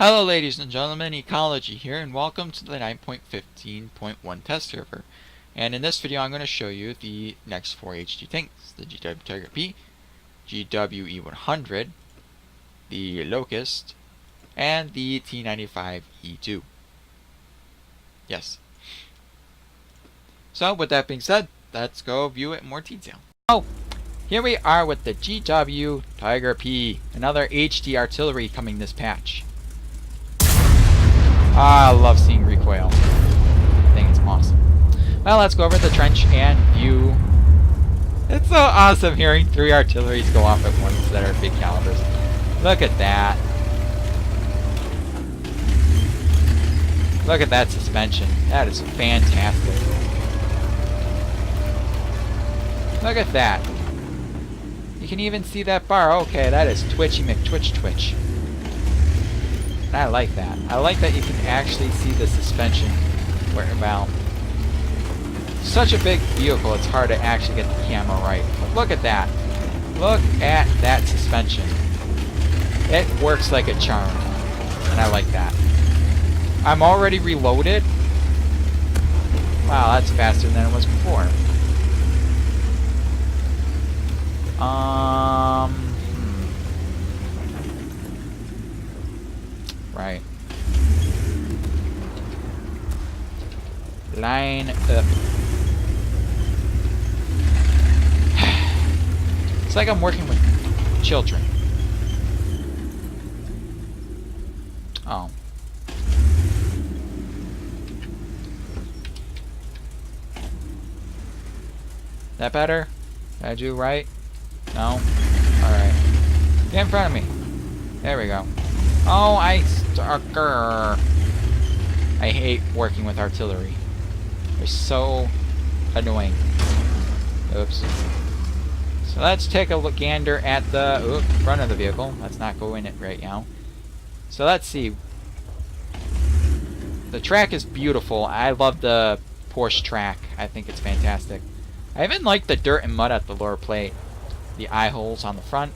Hello ladies and gentlemen, Ecology here, and welcome to the 9.15.1 test server. And in this video I'm going to show you the next 4 HD tanks, the GW Tiger P, GWE100, the Locust, and the T95E2. Yes. So with that being said, let's go view it in more detail. Oh, here we are with the GW Tiger P, another HD artillery coming this patch. I love seeing recoil. I think it's awesome. Well, let's go over the trench and view. It's so awesome hearing 3 artilleries go off at once that are big calibers. Look at that. Look at that suspension. That is fantastic. Look at that. You can even see that bar. Okay, that is Twitchy McTwitch. And I like that. I like that you can actually see the suspension where about. Such a big vehicle, it's hard to actually get the camera right. But look at that. Look at that suspension. It works like a charm. And I like that. I'm already reloaded. Wow, that's faster than it was before. Right. Line up. It's like I'm working with children. Oh. That better? Did I do right? No? Alright. Get in front of me. There we go. Oh, I hate working with artillery. They're so annoying. Oops. So let's take a gander at the front of the vehicle. Let's not go in it right now. So let's see. The track is beautiful. I love the Porsche track. I think it's fantastic. I even like the dirt and mud at the lower plate. The eye holes on the front.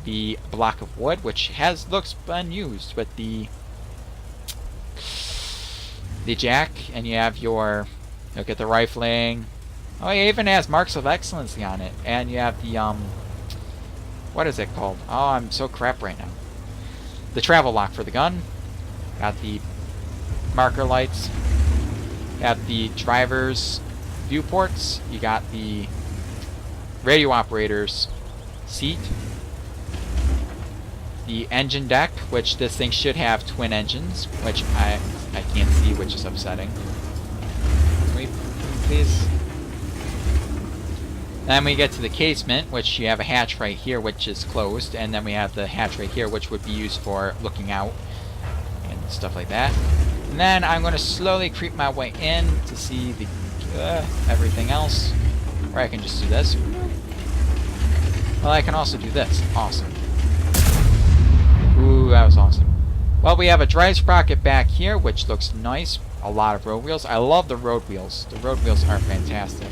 The block of wood, which looks unused with the jack, and you have your look at the rifling. Oh, it even has marks of excellency on it, and you have the what is it called? Oh, I'm so crap right now. The travel lock for the gun. Got the marker lights. Got the driver's viewports. You got the radio operator's seat. The engine deck, which this thing should have twin engines, which I can't see, which is upsetting. Can we please? Then we get to the casement, which you have a hatch right here, which is closed, and then we have the hatch right here, which would be used for looking out and stuff like that. And then I'm going to slowly creep my way in to see the everything else, or I can just do this. Well, I can also do this. Awesome. Ooh, that was awesome. Well, we have a drive sprocket back here, which looks nice. A lot of road wheels. I love the road wheels. The road wheels are fantastic.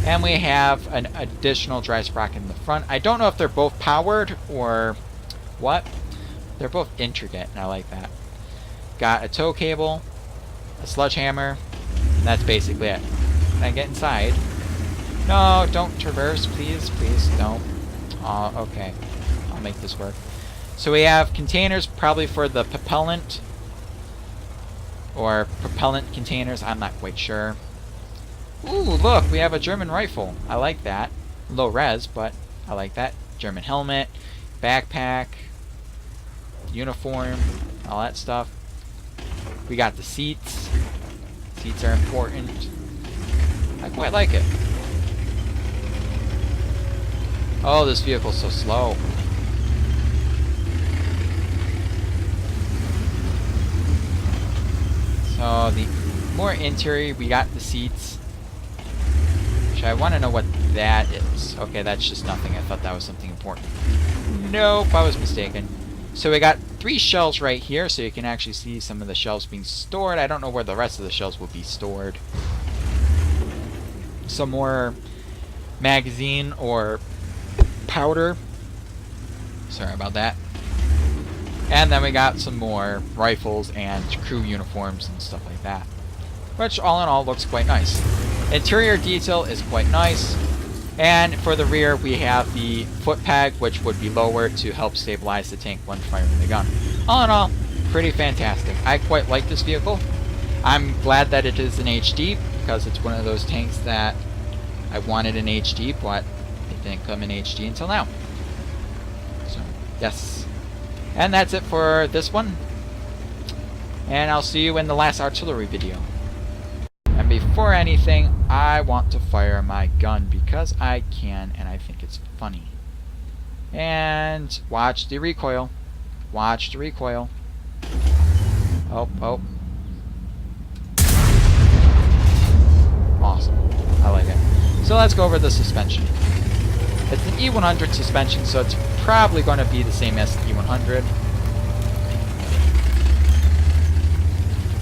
And we have an additional drive sprocket in the front. I don't know if they're both powered or what. They're both intricate, and I like that. Got a tow cable, a sledgehammer, and that's basically it. Can I get inside? No, don't traverse, please. Please, don't. Okay. I'll make this work. So we have containers probably for the propellant or propellant containers. I'm not quite sure. Ooh, look, we have a German rifle. I like that. Low res, but I like that. German helmet, backpack, uniform, all that stuff. We got the seats. Seats are important. I quite like it. Oh, this vehicle's so slow. So the more interior, we got the seats. Which I want to know what that is. Okay, that's just nothing. I thought that was something important. Nope, I was mistaken. So we got 3 shells right here, so you can actually see some of the shells being stored. I don't know where the rest of the shells will be stored. Some more magazine or powder. Sorry about that. And then we got some more rifles and crew uniforms and stuff like that, which all in all looks quite nice. Interior detail is quite nice. And for the rear, we have the foot peg, which would be lower to help stabilize the tank when firing the gun. All in all, pretty fantastic. I quite like this vehicle. I'm glad that it is in HD, because it's one of those tanks that I wanted in HD, but it didn't come in HD until now. So, yes. And that's it for this one. And I'll see you in the last artillery video. And before anything, I want to fire my gun because I can and I think it's funny. And watch the recoil. Watch the recoil. Oh, oh. Awesome. I like it. So let's go over the suspension. It's an E100 suspension, so it's probably going to be the same as the E100.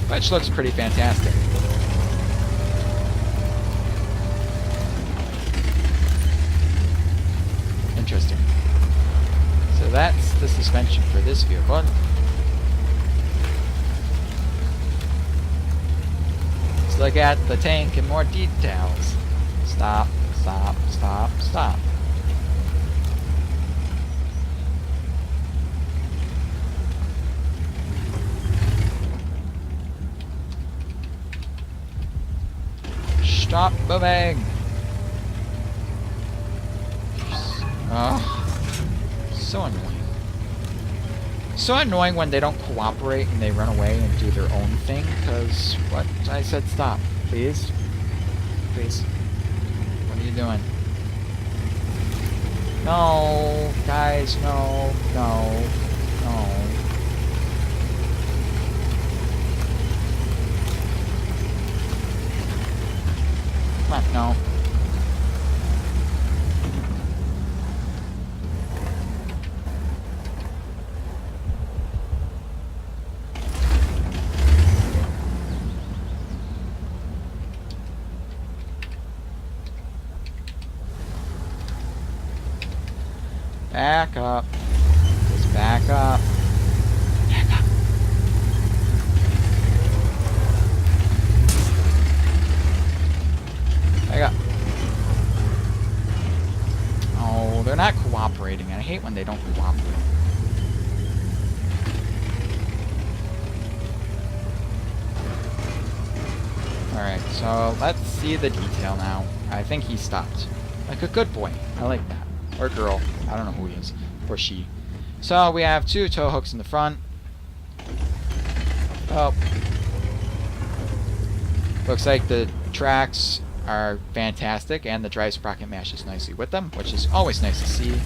Which looks pretty fantastic. Interesting. So that's the suspension for this vehicle. Let's look at the tank in more details. Stop, stop, stop, stop. Stop moving! Oh, so annoying. So annoying when they don't cooperate and they run away and do their own thing, because what? I said stop. Please? Please. What are you doing? No, guys, no, no, no. Come on, no. Back up. Just back up. Back up. Back up. Oh, they're not cooperating. I hate when they don't cooperate. Alright, so let's see the detail now. I think he stopped. Like a good boy. I like that. Or girl. I don't know who he is. Or she. So we have two tow hooks in the front. Oh. Looks like the tracks are fantastic and the drive sprocket matches nicely with them, which is always nice to see.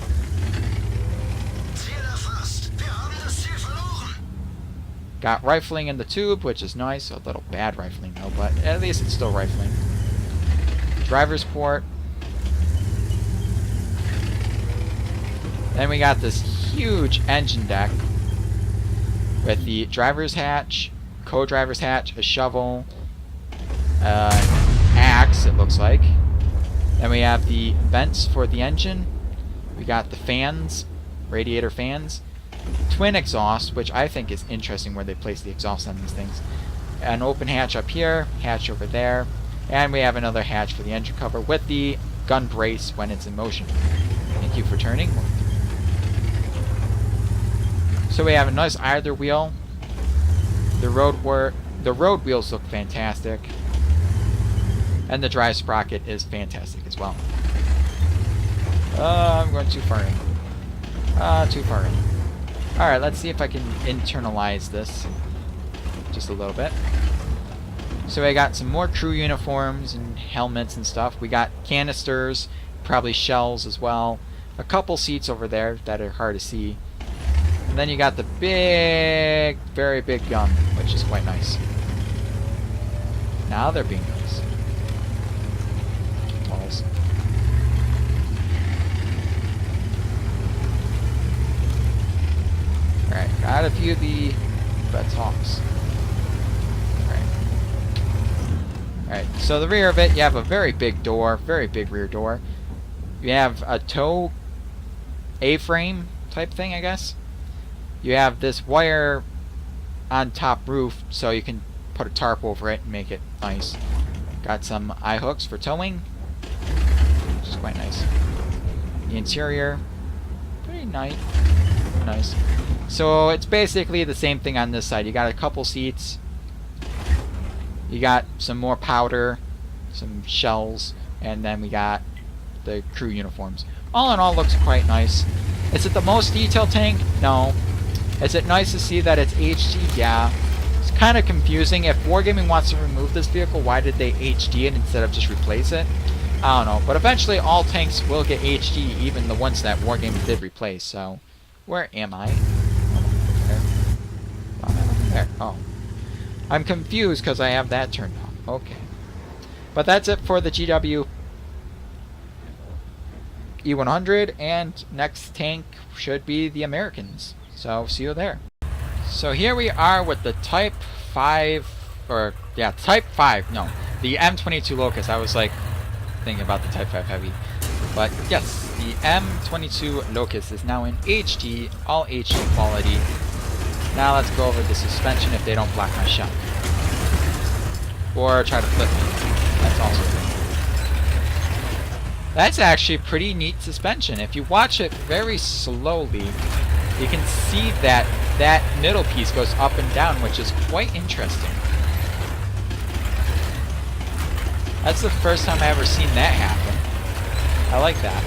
Got rifling in the tube, which is nice. A little bad rifling though, but at least it's still rifling. Driver's port. Then we got this huge engine deck with the driver's hatch, co-driver's hatch, a shovel, axe, it looks like. Then we have the vents for the engine. We got the fans, radiator fans. Twin exhaust, which I think is interesting where they place the exhaust on these things. An open hatch up here, hatch over there. And we have another hatch for the engine cover with the gun brace when it's in motion. Thank you for turning. So we have a nice either wheel. The road wheels look fantastic. And the drive sprocket is fantastic as well. I'm going too far in. Too far in. Alright, let's see if I can internalize this just a little bit. So I got some more crew uniforms and helmets and stuff. We got canisters, probably shells as well. A couple seats over there that are hard to see. And then you got the big, very big gun, which is quite nice. Now they're being nice. Balls. Alright, got a few of the buttocks. Alright, so the rear of it, you have a very big door, very big rear door. You have a tow A-frame type thing, I guess. You have this wire on top roof, so you can put a tarp over it and make it nice. Got some eye hooks for towing, which is quite nice. The interior, pretty nice. So it's basically the same thing on this side. You got a couple seats. You got some more powder, some shells, and then we got the crew uniforms. All in all, looks quite nice. Is it the most detailed tank? No. Is it nice to see that it's HD? Yeah. It's kind of confusing. If Wargaming wants to remove this vehicle, why did they HD it instead of just replace it? I don't know. But eventually all tanks will get HD, even the ones that Wargaming did replace. So, where am I? There. There. Oh. I'm confused because I have that turned off. Okay. But that's it for the GW E100, and next tank should be the Americans. So, see you there. So here we are with the Type 5, or, yeah, Type 5, no, the M22 Locus. I was, like, thinking about the Type 5 Heavy. But, yes, the M22 Locus is now in HD, all HD quality. Now let's go over the suspension if they don't block my shot. Or try to flip me. That's also good. That's actually pretty neat suspension. If you watch it very slowly, you can see that that middle piece goes up and down, which is quite interesting. That's the first time I've ever seen that happen. I like that.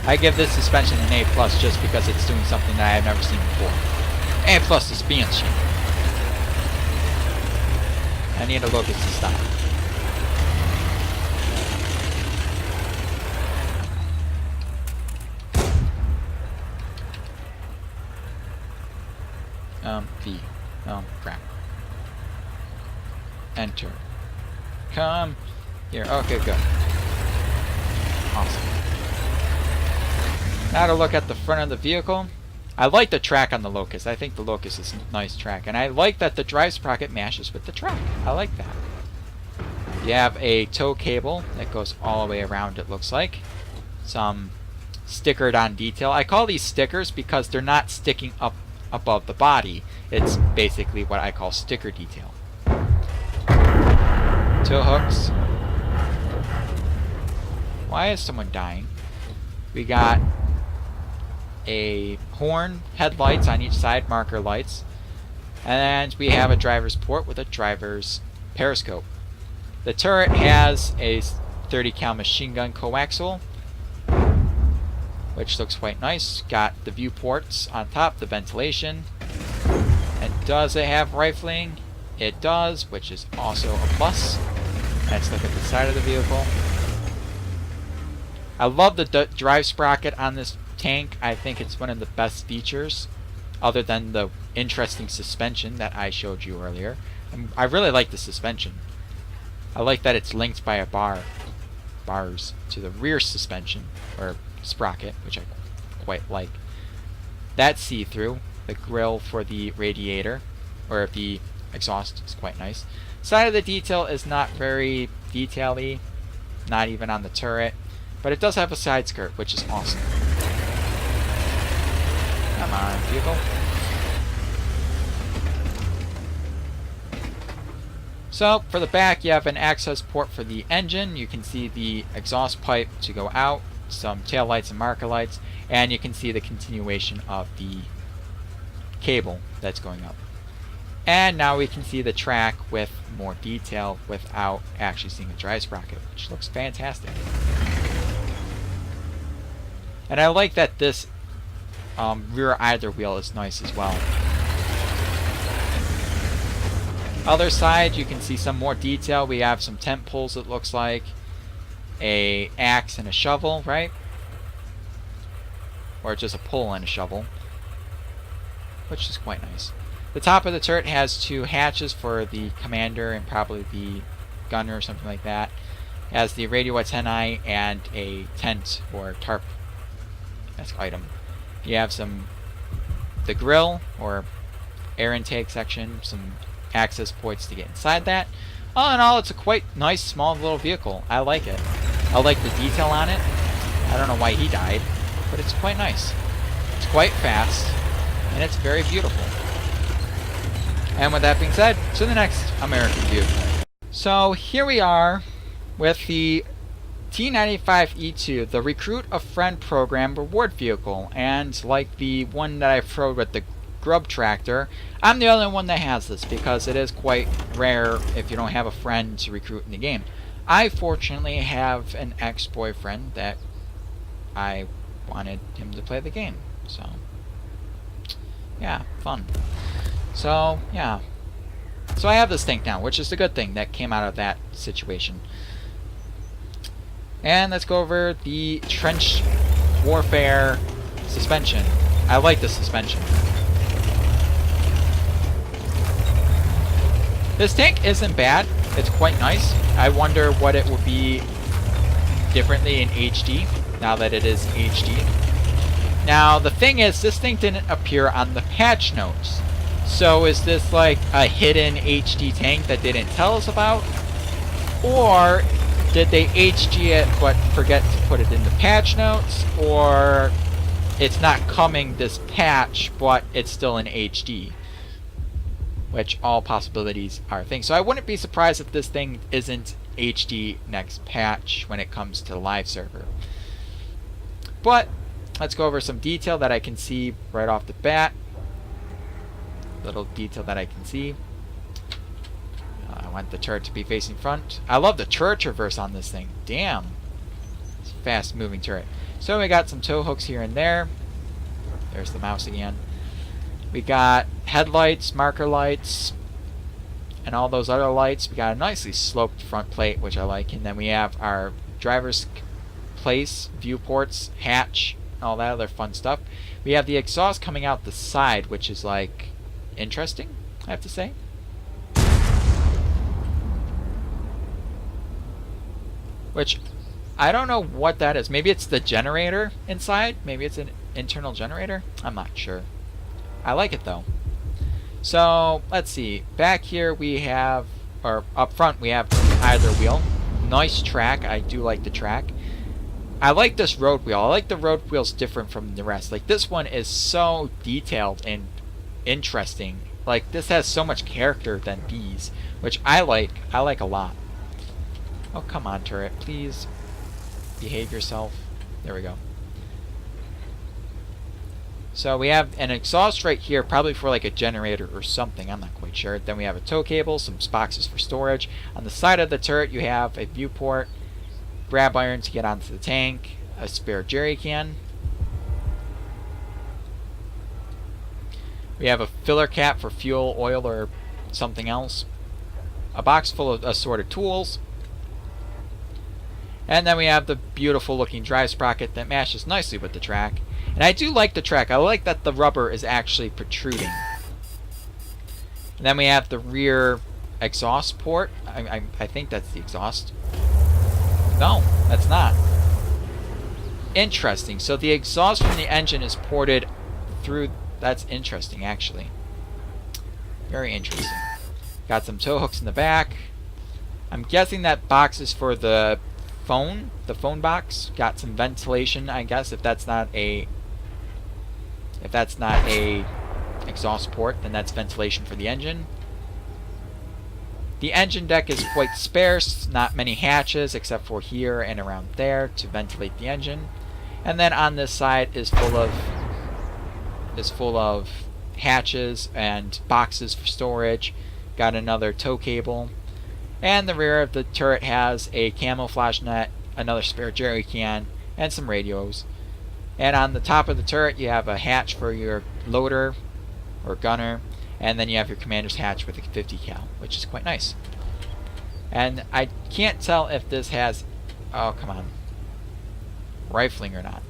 I give this suspension an A+ just because it's doing something that I've never seen before. A+ suspension. I need a Locus to stop. V. Oh, crap. Enter. Come here. Okay, good. Awesome. Now to look at the front of the vehicle. I like the track on the Locus. I think the Locus is a nice track. And I like that the drive sprocket matches with the track. I like that. You have a tow cable that goes all the way around, it looks like. Some stickered on detail. I call these stickers because they're not sticking up above the body. It's basically what I call sticker detail. Tow hooks. Why is someone dying? We got a horn, headlights on each side, marker lights, and we have a driver's port with a driver's periscope. The turret has a 30 cal machine gun coaxial, which looks quite nice. Got the viewports on top, the ventilation. And does it have rifling? It does, which is also a plus. Let's look at the side of the vehicle. I love the drive sprocket on this tank. I think it's one of the best features, other than the interesting suspension that I showed you earlier. And I really like the suspension. I like that it's linked by a bars to the rear suspension, or sprocket, which I quite like. That's see-through. The grill for the radiator, or the exhaust, is quite nice. Side of the detail is not very detail-y, not even on the turret, but it does have a side skirt, which is awesome. Come on, vehicle. So, for the back, you have an access port for the engine. You can see the exhaust pipe to go out, some tail lights and marker lights, and you can see the continuation of the cable that's going up. And now we can see the track with more detail without actually seeing a drive sprocket, which looks fantastic. And I like that this rear either wheel is nice as well. Other side, you can see some more detail. We have some tent poles, it looks like. A axe and a shovel, right? Or just a pole and a shovel, which is quite nice. The top of the turret has two hatches for the commander and probably the gunner or something like that. It has the radio antennae and a tent or tarp item. You have the grill or air intake section, some access points to get inside that. All in all, it's a quite nice small little vehicle. I like it. I like the detail on it. I don't know why he died, but it's quite nice. It's quite fast. and it's very beautiful. And with that being said, to the next American vehicle. So here we are with the T95E2, the Recruit a Friend program reward vehicle. And like the one that I've rode with the Grub Tractor, I'm the only one that has this because it is quite rare if you don't have a friend to recruit in the game. I fortunately have an ex-boyfriend that I wanted him to play the game. So, yeah, fun. So, yeah. So I have this tank now, which is the good thing that came out of that situation. And let's go over the trench warfare suspension. I like the suspension. This tank isn't bad. It's quite nice. I wonder what it will be differently in HD, now that it is HD. Now, the thing is, this thing didn't appear on the patch notes. So is this like a hidden HD tank that they didn't tell us about? Or did they HD it but forget to put it in the patch notes? Or it's not coming this patch but it's still in HD? Which all possibilities are things. So I wouldn't be surprised if this thing isn't HD next patch when it comes to the live server. But let's go over some detail that I can see right off the bat. Little detail that I can see. I want the turret to be facing front. I love the turret traverse on this thing. Damn. It's a fast moving turret. So we got some tow hooks here and there. There's the mouse again. We got headlights, marker lights, and all those other lights. We got a nicely sloped front plate, which I like. And then we have our driver's place, viewports, hatch, all that other fun stuff. We have the exhaust coming out the side, which is like interesting, I have to say. Which, I don't know what that is. Maybe it's the generator inside? Maybe it's an internal generator? I'm not sure. I like it though. So, let's see. Back here we have, or up front we have either wheel. Nice track. I do like the track. I like this road wheel. I like the road wheels different from the rest. Like this one is so detailed and interesting. Like this has so much character than these, which I like a lot. Oh, come on, turret, please behave yourself. There we go. So we have an exhaust right here, probably for like a generator or something, I'm not quite sure. Then we have a tow cable, some boxes for storage. On the side of the turret you have a viewport, grab iron to get onto the tank, a spare jerry can. We have a filler cap for fuel, oil, or something else. A box full of assorted tools. And then we have the beautiful looking drive sprocket that matches nicely with the track. And I do like the track. I like that the rubber is actually protruding. And then we have the rear exhaust port. I think that's the exhaust. No, that's not. Interesting. So the exhaust from the engine is ported through. That's interesting, actually. Very interesting. Got some tow hooks in the back. I'm guessing that box is for the phone box. Got some ventilation, I guess. If that's not a exhaust port, then that's ventilation for the engine. The engine deck is quite sparse, not many hatches except for here and around there to ventilate the engine. And then on this side is full of hatches and boxes for storage. Got another tow cable. And the rear of the turret has a camouflage net, another spare jerry can, and some radios. And on the top of the turret you have a hatch for your loader or gunner, and then you have your commander's hatch with a 50 cal, which is quite nice. And I can't tell if this has, oh come on, rifling or not.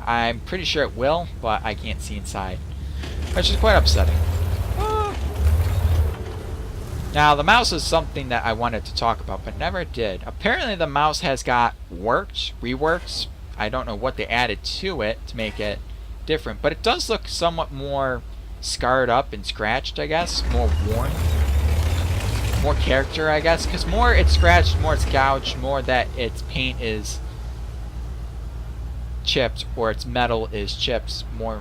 I'm pretty sure it will, but I can't see inside, which is quite upsetting. Now the mouse is something that I wanted to talk about but never did. Apparently the mouse has got reworks. I don't know what they added to it to make it different, but it does look somewhat more scarred up and scratched, I guess. More worn. More character, I guess, because more it's scratched, more it's gouged, more that its paint is chipped or its metal is chipped, more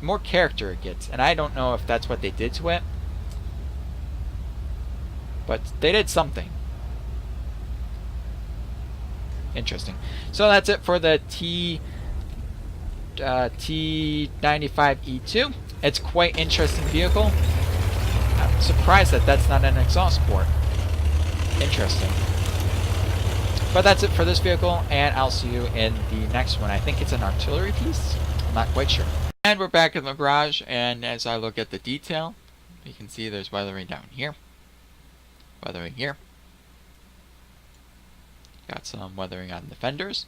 more character it gets. And I don't know if that's what they did to it, but they did something. Interesting. So that's it for the T95E2. It's quite interesting vehicle. I'm surprised that that's not an exhaust port. Interesting. But that's it for this vehicle, and I'll see you in the next one. I think it's an artillery piece. I'm not quite sure. And we're back in the garage, and as I look at the detail, you can see there's weathering down here. Weathering here. Got some weathering on the fenders.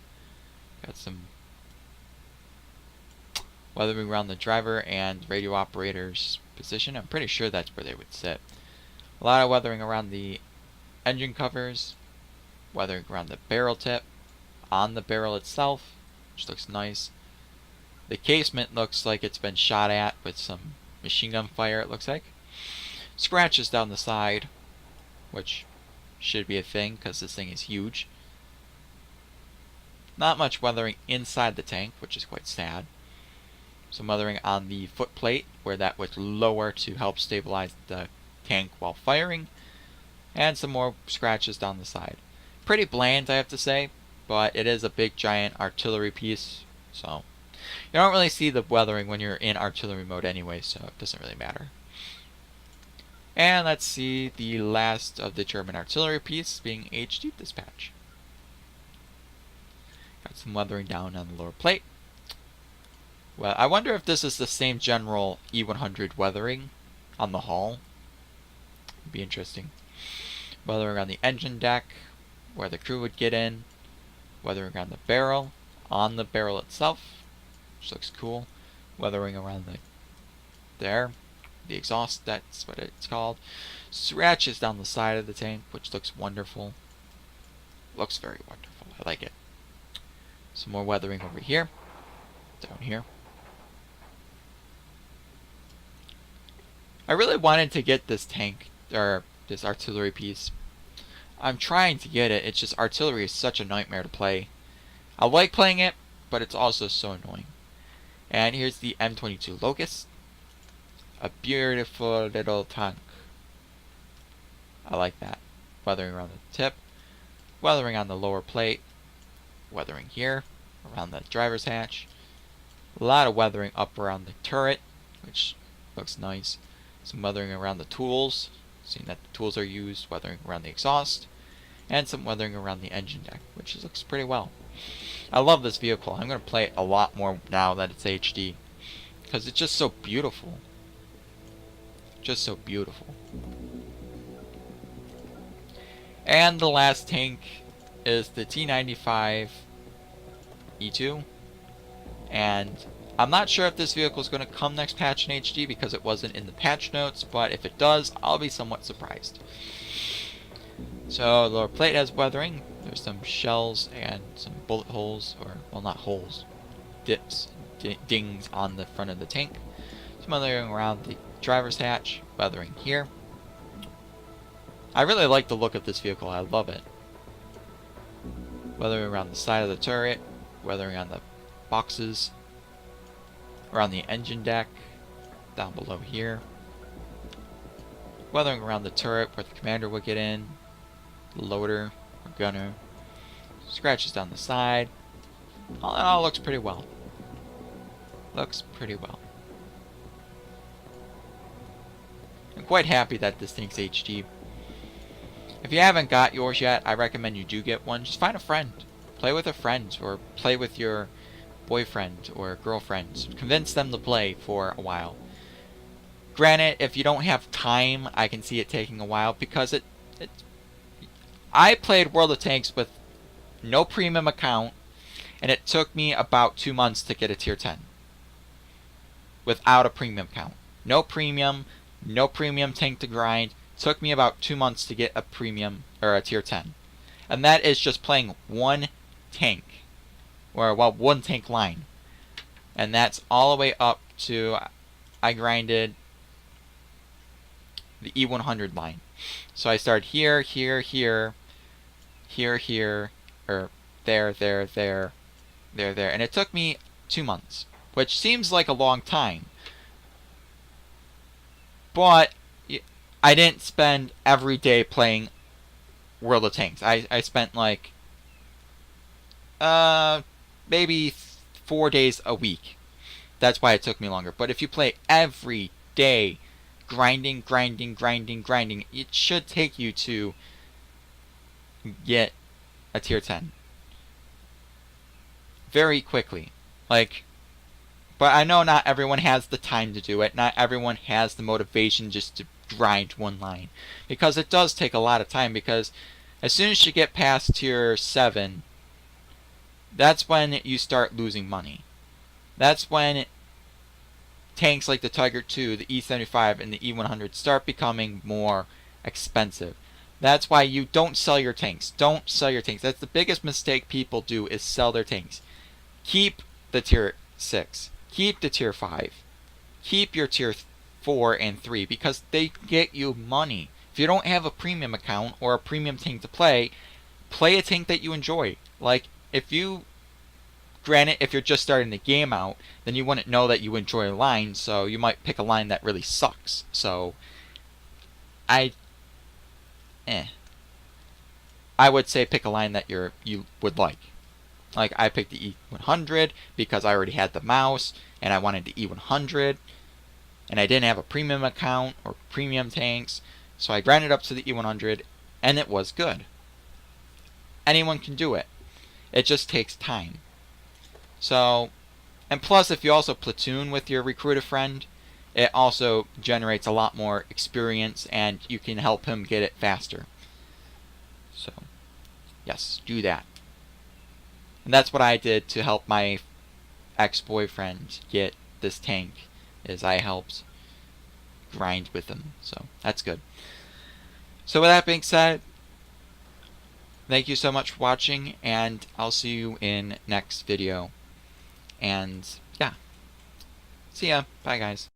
Got some weathering around the driver and radio operator's position. I'm pretty sure that's where they would sit. A lot of weathering around the engine covers. Weathering around the barrel tip. On the barrel itself, which looks nice. The casement looks like it's been shot at with some machine gun fire, it looks like. Scratches down the side, which should be a thing because this thing is huge. Not much weathering inside the tank, which is quite sad. Some weathering on the foot plate, where that would lower to help stabilize the tank while firing. And some more scratches down the side. Pretty bland, I have to say, but it is a big giant artillery piece, so you don't really see the weathering when you're in artillery mode anyway, so it doesn't really matter. And let's see the last of the German artillery piece being HD dispatch. Got some weathering down on the lower plate. Well, I wonder if this is the same general E100 weathering on the hull. It'd be interesting. Weathering on the engine deck, where the crew would get in. Weathering around the barrel, on the barrel itself, which looks cool. Weathering around the exhaust, that's what it's called. Scratches down the side of the tank, which looks wonderful. Looks very wonderful. I like it. Some more weathering over here, down here. I really wanted to get this tank, or this artillery piece. I'm trying to get it, it's just artillery is such a nightmare to play. I like playing it, but it's also so annoying. And here's the M22 Locus. A beautiful little tank. I like that. Weathering around the tip. Weathering on the lower plate. Weathering here, around the driver's hatch. A lot of weathering up around the turret, which looks nice. Some weathering around the tools, seeing that the tools are used. Weathering around the exhaust. And some weathering around the engine deck, which looks pretty well. I love this vehicle. I'm going to play it a lot more now that it's HD, because it's just so beautiful. Just so beautiful. And the last tank is the T95 E2. And I'm not sure if this vehicle is going to come next patch in HD because it wasn't in the patch notes, but if it does, I'll be somewhat surprised. So the lower plate has weathering. There's some shells and some bullet holes, or, well, not holes, dips, dings on the front of the tank. Some weathering around the driver's hatch, weathering here. I really like the look of this vehicle. I love it. Weathering around the side of the turret, weathering on the boxes, around the engine deck, down below here. Weathering around the turret where the commander would get in, the loader or gunner. Scratches down the side. All in all, looks pretty well. Looks pretty well. I'm quite happy that this thing's HD. If you haven't got yours yet, I recommend you do get one. Just find a friend. Play with a friend, or play with your boyfriend or girlfriend. Convince them to play for a while. Granted, if you don't have time, I can see it taking a while, because I played World of Tanks with no premium account, and it took me about 2 months to get a tier 10. Without a premium account. No premium tank to grind. Took me about 2 months to get a premium, or a tier 10. And that is just playing one tank. Or, well, one tank line. And that's all the way up to, I grinded the E100 line. So I started here, here, here, here, here, or there, there, there, there, there. And it took me 2 months, which seems like a long time. But I didn't spend every day playing World of Tanks. I spent like maybe 4 days a week. That's why it took me longer. But if you play every day, grinding, it should take you to get a tier 10 very quickly. Like, but I know not everyone has the time to do it. Not everyone has the motivation just to grind one line, because it does take a lot of time. Because as soon as you get past tier 7, that's when you start losing money. That's when tanks like the Tiger II, the E75, and the E100 start becoming more expensive. That's why you don't sell your tanks. Don't sell your tanks. That's the biggest mistake people do, is sell their tanks. Keep the tier 6. Keep the tier 5. Keep your tier 4 and 3, because they get you money. If you don't have a premium account or a premium tank to play a tank that you enjoy. Like, granted, if you're just starting the game out, then you wouldn't know that you enjoy a line, so you might pick a line that really sucks. So, I would say pick a line that you would like. Like, I picked the E100 because I already had the mouse, and I wanted the E100, and I didn't have a premium account or premium tanks, so I grinded up to the E100, and it was good. Anyone can do it. It just takes time. So, and plus, if you also platoon with your recruiter friend, it also generates a lot more experience, and you can help him get it faster. So, yes, do that. And that's what I did to help my ex-boyfriend get this tank, is I helped grind with him. So, that's good. So with that being said, thank you so much for watching, and I'll see you in next video. And yeah, see ya. Bye, guys.